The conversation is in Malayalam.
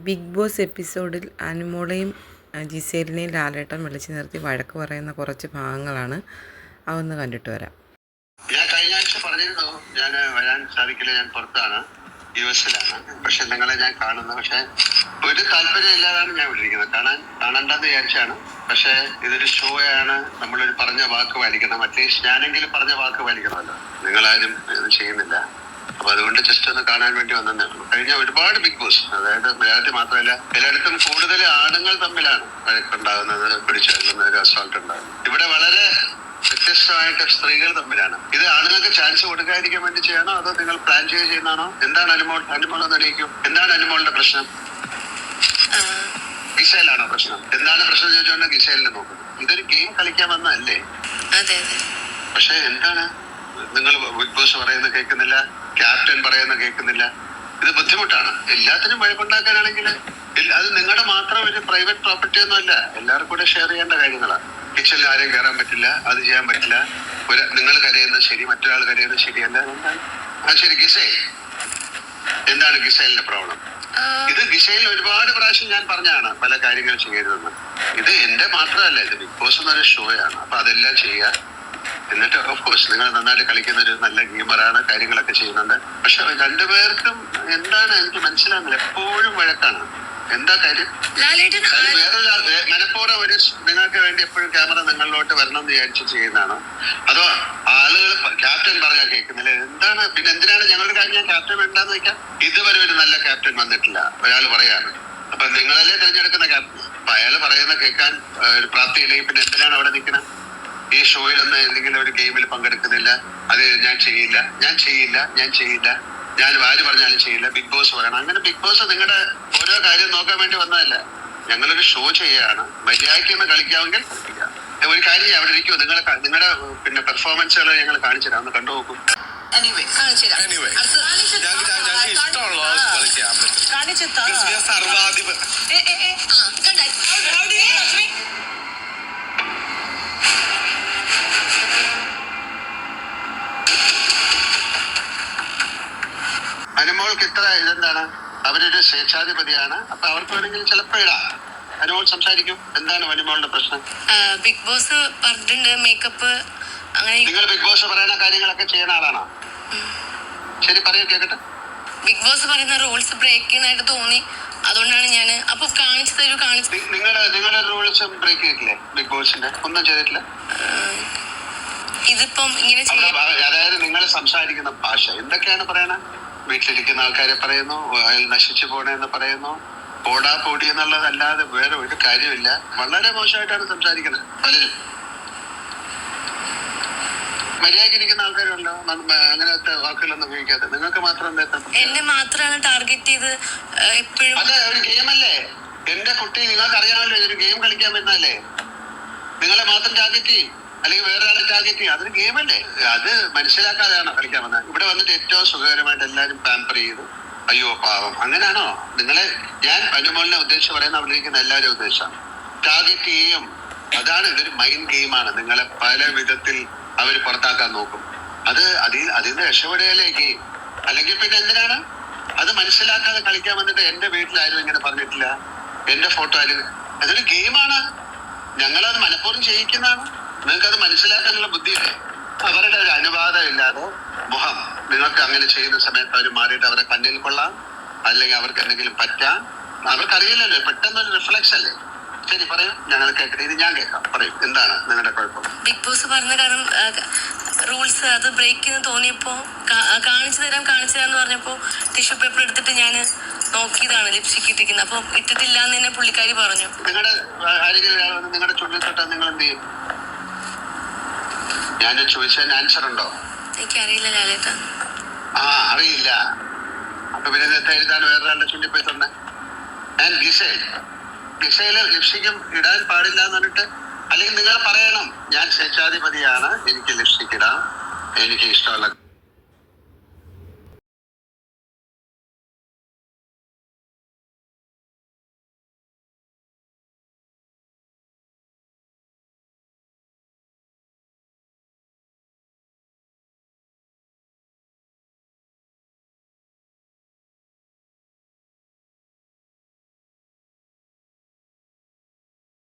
ബിഗ് ബോസ് എപ്പിസോഡിൽ അനുമോളെയും ജിസേലിനെയും ലാലേട്ടൻ വിളിച്ചു നിർത്തി വഴക്ക് പറയുന്ന കുറച്ച് ഭാഗങ്ങളാണ്. അതൊന്ന് കണ്ടിട്ട് വരാം. ഞാൻ കഴിഞ്ഞ ആഴ്ച പറഞ്ഞിരുന്നു ഞാൻ വരാൻ സാധിക്കില്ല, ഞാൻ പുറത്താണ്, യുഎസിലാണ്. പക്ഷെ നിങ്ങളെ ഞാൻ കാണുന്നു. പക്ഷെ ഒരു താല്പര്യം ഇല്ലാതാണ് ഞാൻ വിളിക്കുന്നത്. കാണണ്ടെന്ന് വിചാരിച്ചാണ്. പക്ഷെ ഇതൊരു ഷോ ആണ്. നമ്മളൊരു പറഞ്ഞ വാക്ക് പാലിക്കണം. അറ്റ്ലീസ്റ്റ് ഞാനെങ്കിലും പറഞ്ഞ വാക്ക് പാലിക്കണമല്ലോ. നിങ്ങളാരും ഇത് ചെയ്യുന്നില്ല. അപ്പൊ അതുകൊണ്ട് ജസ്റ്റ് ഒന്ന് കാണാൻ വേണ്ടി വന്നതേ ഉള്ളൂ. കഴിഞ്ഞ ഒരുപാട് ബിഗ് ബോസ്, അതായത് മലയാളത്തിൽ മാത്രമല്ല എല്ലായിടത്തും കൂടുതൽ ആണുങ്ങൾ തമ്മിലാണ് വഴക്കുണ്ടാകുന്നത്, പിടിച്ചു തള്ളുന്ന ഒരു അസോൾട്ട് ഉണ്ടാകുന്നത്. ഇവിടെ വളരെ വ്യത്യസ്തമായിട്ട് സ്ത്രീകൾ തമ്മിലാണ്. ഇത് ആണുങ്ങൾക്ക് ചാൻസ് കൊടുക്കാതിരിക്കാൻ വേണ്ടി ചെയ്യണോ അതോ നിങ്ങൾ പ്ലാൻ ചെയ്യുന്നതാണോ? എന്താണ് അനുമോൾ ഒന്ന് അറിയിക്കും. എന്താണ് അനുമോളുടെ പ്രശ്നം? ഗിസേലാണോ പ്രശ്നം? എന്താണ് പ്രശ്നം ചോദിച്ചോണ്ട് ഗിസേലിനെ നോക്കുന്നു. ഇതൊരു ഗെയിം കളിക്കാൻ വന്നതല്ലേ? പക്ഷെ എന്താണ് നിങ്ങൾ ബിഗ് ബോസ് പറയുന്നത് കേൾക്കുന്നില്ല, ക്യാപ്റ്റൻ പറയുന്നത് കേൾക്കുന്നില്ല. ഇത് ബുദ്ധിമുട്ടാണ്. എല്ലാത്തിനും വഴക്കുണ്ടാക്കാനാണെങ്കിൽ അത് നിങ്ങളുടെ മാത്രം ഒരു പ്രൈവറ്റ് പ്രോപ്പർട്ടി ഒന്നും അല്ല, എല്ലാവർക്കും കൂടെ ഷെയർ ചെയ്യേണ്ട കാര്യങ്ങളാണ്. കിച്ചണിൽ ആരെയും കയറാൻ പറ്റില്ല, അത് ചെയ്യാൻ പറ്റില്ല. നിങ്ങൾ കരയുന്നത് ശരി, മറ്റൊരാൾ കരയുന്നത് ശരിയല്ല. എന്താണ് ശരി ഗിസേൽ, എന്താണ് ഗിസേലിന്റെ പ്രോബ്ലം? ഇത് ഗിസേലിന് ഒരുപാട് പ്രാവശ്യം ഞാൻ പറഞ്ഞാണ് പല കാര്യങ്ങൾ ചെയ്യരുതെന്ന്. ഇത് എന്റെ മാത്രമല്ല, ഇത് ബിഗ് ബോസ് എന്നൊരു ഷോയാണ്. അപ്പൊ അതെല്ലാം ചെയ്യുക. എന്നിട്ട് ഓഫ്കോഴ്സ് നിങ്ങൾ നന്നായിട്ട് കളിക്കുന്ന ഒരു നല്ല ഗെയിമറാണ്, കാര്യങ്ങളൊക്കെ ചെയ്യുന്നുണ്ട്. പക്ഷെ രണ്ടുപേർക്കും എന്താണ് എനിക്ക് മനസ്സിലാകുന്നില്ല, എപ്പോഴും വഴക്കാണ്. എന്താ കാര്യം? വേറൊരാൾ മനഃപൂർവ്വം ഒരു നിങ്ങൾക്ക് വേണ്ടി എപ്പോഴും ക്യാമറ നിങ്ങളിലോട്ട് വരണം എന്ന് വിചാരിച്ച് ചെയ്യുന്നതാണോ? അതോ ആളുകൾ ക്യാപ്റ്റൻ പറഞ്ഞാൽ കേൾക്കുന്നില്ല? എന്താണ് പിന്നെ എന്തിനാണ് ഞങ്ങളുടെ കാര്യം ഞാൻ ക്യാപ്റ്റൻ വേണ്ടാന്ന് വെക്കാം? ഇതുവരെ ഒരു നല്ല ക്യാപ്റ്റൻ വന്നിട്ടില്ല, ഒരാൾ പറയാണ്. അപ്പൊ നിങ്ങളല്ലേ തിരഞ്ഞെടുക്കുന്ന ക്യാപ്റ്റൻ. അപ്പൊ അയാൾ പറയുന്ന കേൾക്കാൻ ഒരു പ്രാപ്തിയില്ലെങ്കിൽ പിന്നെ എന്തിനാണ് അവിടെ നിൽക്കുന്നത്? ഈ ഷോയിലൊന്നും എന്തെങ്കിലും ഒരു ഗെയിമിൽ പങ്കെടുക്കുന്നില്ല, അത് ഞാൻ ചെയ്യില്ല, ഞാൻ ആര് പറഞ്ഞാലും ചെയ്യില്ല, ബിഗ് ബോസ് പറയണം. അങ്ങനെ ബിഗ് ബോസ് നിങ്ങളുടെ ഓരോ കാര്യം നോക്കാൻ വേണ്ടി വന്നതല്ല. ഞങ്ങളൊരു ഷോ ചെയ്യാണ്. മര്യാദയ്ക്ക് ഒന്ന് കളിക്കാമെങ്കിൽ കളിക്കാം. ഒരു കാര്യം അവിടെ ഇരിക്കുമോ, നിങ്ങളുടെ പിന്നെ പെർഫോമൻസുകൾ ഞങ്ങൾ കാണിച്ചു തരാം, ഒന്ന് കണ്ടു നോക്കും. അനുമോൾക്ക് ഇത്ര ഇതെന്താണ്? അവരൊരു സ്വേച്ഛാധിപതിയാണ്. അപ്പൊ അവർക്ക് വേണമെങ്കിൽ ചിലപ്പോ ഇടാം. അനുമോൾ സംസാരിക്കും. എന്താണ് അനുമോളുടെ പ്രശ്നം? ബിഗ് ബോസ് പറഞ്ഞിട്ടുണ്ട് മേക്കപ്പ് അങ്ങനെ. നിങ്ങൾ ബിഗ് ബോസ് പറയുന്ന കാര്യങ്ങളൊക്കെ ചെയ്യുന്ന ആളാണോ? ശരി, പറയൂ, കേക്കട്ടെ. ബിഗ് ബോസ് പറയുന്ന റൂൾസ് ബ്രേക്ക് ചെയ്യുന്നതായിട്ട് തോന്നി, അതുകൊണ്ടാണ് ഞാൻ അപ്പൊ കാണിച്ചു തരൂ. നിങ്ങളുടെ റൂൾസ് ബ്രേക്ക് ചെയ്തിട്ടില്ലേ? ബിഗ് ബോസിന്റെ ഒന്നും ചെയ്തിട്ടില്ല. ഇതിപ്പം ഇങ്ങനെ അതായത് നിങ്ങൾ സംസാരിക്കുന്ന ഭാഷ എന്തൊക്കെയാണ് പറയണ? വീട്ടിലിരിക്കുന്ന ആൾക്കാരെ പറയുന്നു, അയാൾ നശിച്ചു പോണെന്ന് പറയുന്നു, പോടാ പോടി എന്നുള്ളതല്ലാതെ വേറെ ഒരു കാര്യമില്ല. വളരെ മോശമായിട്ടാണ് സംസാരിക്കുന്നത് പലരും. മര്യാദയ്ക്ക് ഇരിക്കുന്ന ആൾക്കാരുണ്ടോ അങ്ങനത്തെ വാക്കുകളൊന്നും ഉപയോഗിക്കാതെ? നിങ്ങൾക്ക് മാത്രം എന്നെ മാത്രമാണ് ടാർഗറ്റ് ചെയ്ത് എപ്പോഴും. അത് ഒരു ഗെയിമല്ലേ എന്റെ കുട്ടി, നിങ്ങൾക്ക് അറിയാമല്ലോ ഇതൊരു ഗെയിം കളിക്കാൻ പറ്റുന്നല്ലേ. നിങ്ങളെ മാത്രം ടാർഗറ്റ് ചെയ്യും, അല്ലെങ്കിൽ വേറെ ആളെ ടാർഗറ്റ് ചെയ്യും. അതൊരു ഗെയിമല്ലേ. അത് മനസ്സിലാക്കാതെയാണോ കളിക്കാൻ വന്നത്? ഇവിടെ വന്നിട്ട് ഏറ്റവും സുഖകരമായിട്ട് എല്ലാവരും പാമ്പർ ചെയ്തു. അയ്യോ പാവം, അങ്ങനെയാണോ? നിങ്ങളെ ഞാൻ അനുമോളിനെ ഉദ്ദേശിച്ച് പറയുന്ന അവിടെ ഇരിക്കുന്ന എല്ലാവരും ഉദ്ദേശിച്ചാണ്. ടാർഗറ്റ് ചെയ്യും. അതാണ്, ഇതൊരു മൈൻഡ് ഗെയിമാണ്. നിങ്ങളെ പല വിധത്തിൽ അവർ പുറത്താക്കാൻ നോക്കും. അതിന് രക്ഷപ്പെടുകയല്ലേ ഗെയിം. അല്ലെങ്കിൽ പിന്നെ എന്തിനാണ് അത് മനസ്സിലാക്കാതെ കളിക്കാൻ വന്നിട്ട്? എന്റെ വീട്ടിലാരും ഇങ്ങനെ പറഞ്ഞിട്ടില്ല, എന്റെ ഫോട്ടോ ആരും. അതൊരു ഗെയിമാണ്. ഞങ്ങളത് മനഃപൂർവ്വം ചെയ്യിക്കുന്നതാണ്. നിങ്ങൾക്കത് മനസ്സിലാക്കാനുള്ള ബുദ്ധിയില്ലേ? അവരുടെ ഒരു അനുവാദം ഇല്ലാതെ മുഖം നിങ്ങൾക്ക് അങ്ങനെ ചെയ്യുന്ന സമയത്ത് അവർ മാറിയിട്ട് അവരെ കണ്ണിൽ കൊള്ളാം, അല്ലെങ്കിൽ അവർക്ക് എന്തെങ്കിലും പറ്റാം. അവർക്കറിയില്ലല്ലോ, പെട്ടെന്നൊരു റിഫ്ലക്സ് അല്ലേ. ശരി, പറയൂ, ഞങ്ങൾ കേൾക്കട്ടെ. ഇത് ഞാൻ കേൾക്കാം. പറയൂ, എന്താണ് നിങ്ങളുടെ കുഴപ്പം? ബിഗ് ബോസ് പറഞ്ഞ കാരണം റൂൾസ് അത് ബ്രേക്ക് ചെയ്ത് തോന്നിയപ്പോ കാണിച്ചു തരാന്ന് പറഞ്ഞപ്പോ ടിഷ്യൂ പേപ്പർ എടുത്തിട്ട് ഞാൻ നോക്കിയതാണ് ലിപ്സ്റ്റിക് ഇട്ടിരിക്കുന്നത്. അപ്പൊ ഇട്ടിട്ടില്ല എന്ന് തന്നെ പുള്ളിക്കാരി പറഞ്ഞു. നിങ്ങളുടെ ആരെങ്കിലും ഒരാൾ വന്ന് നിങ്ങളുടെ ചുണ്ടിൽ തൊട്ടാൽ നിങ്ങൾ എന്ത് ചെയ്യും? ഞാൻ ചോദിച്ചതിന് ആൻസർ ഉണ്ടോ? എനിക്കറിയില്ല ലാലേട്ടാ. അറിയില്ല. അപ്പൊ പിന്നെ എഴുതാണ് വേറൊരാളുടെ ചുണ്ടി പോയി തന്നെ? ഞാൻ ഗിസയില് ലിപ്സ്റ്റിക്കും ഇടാൻ പാടില്ല എന്ന് പറഞ്ഞിട്ട്, അല്ലെങ്കിൽ നിങ്ങൾ പറയണം ഞാൻ സ്വേച്ഛാധിപതിയാണ്, എനിക്ക് ലിപ്സ്റ്റിക് ഇടാം, എനിക്ക് ഇഷ്ടമുള്ള